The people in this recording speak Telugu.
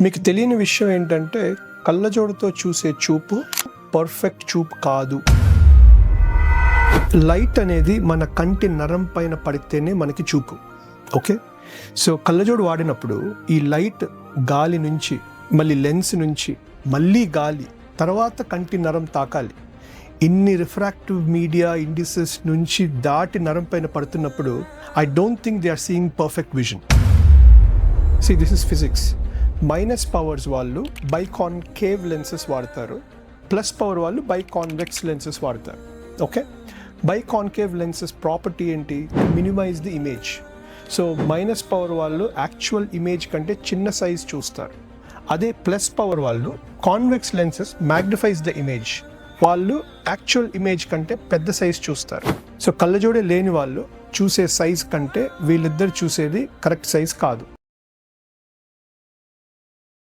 మీకు తెలియని విషయం ఏంటంటే కళ్ళజోడుతో చూసే చూపు పర్ఫెక్ట్ చూపు కాదు. లైట్ అనేది మన కంటి నరం పైన పడితేనే మనకి చూపు. ఓకే, సో కళ్ళజోడు వాడినప్పుడు ఈ లైట్ గాలి నుంచి మళ్ళీ లెన్స్ నుంచి మళ్ళీ గాలి తర్వాత కంటి నరం తాకాలి. ఇన్ని రిఫ్రాక్టివ్ మీడియా ఇండిసెస్ నుంచి దాటి నరం పైన పడుతున్నప్పుడు I don't think they are seeing perfect vision. See this is physics. Minus powers వాళ్ళు బైకాన్కేవ్ లెన్సెస్ వాడతారు, ప్లస్ పవర్ వాళ్ళు బైకాన్వెక్స్ లెన్సెస్ వాడతారు. ఓకే, బైకాన్కేవ్ లెన్సెస్ ప్రాపర్టీ ఏంటి? Minimise the image. So minus power వాళ్ళు యాక్చువల్ ఇమేజ్ కంటే చిన్న సైజ్ చూస్తారు. అదే ప్లస్ పవర్ వాళ్ళు convex lenses magnifies the image, వాళ్ళు యాక్చువల్ ఇమేజ్ కంటే పెద్ద సైజ్ చూస్తారు. సో కళ్ళజోడే లేని వాళ్ళు చూసే సైజ్ కంటే వీళ్ళిద్దరు చూసేది కరెక్ట్ సైజ్ కాదు.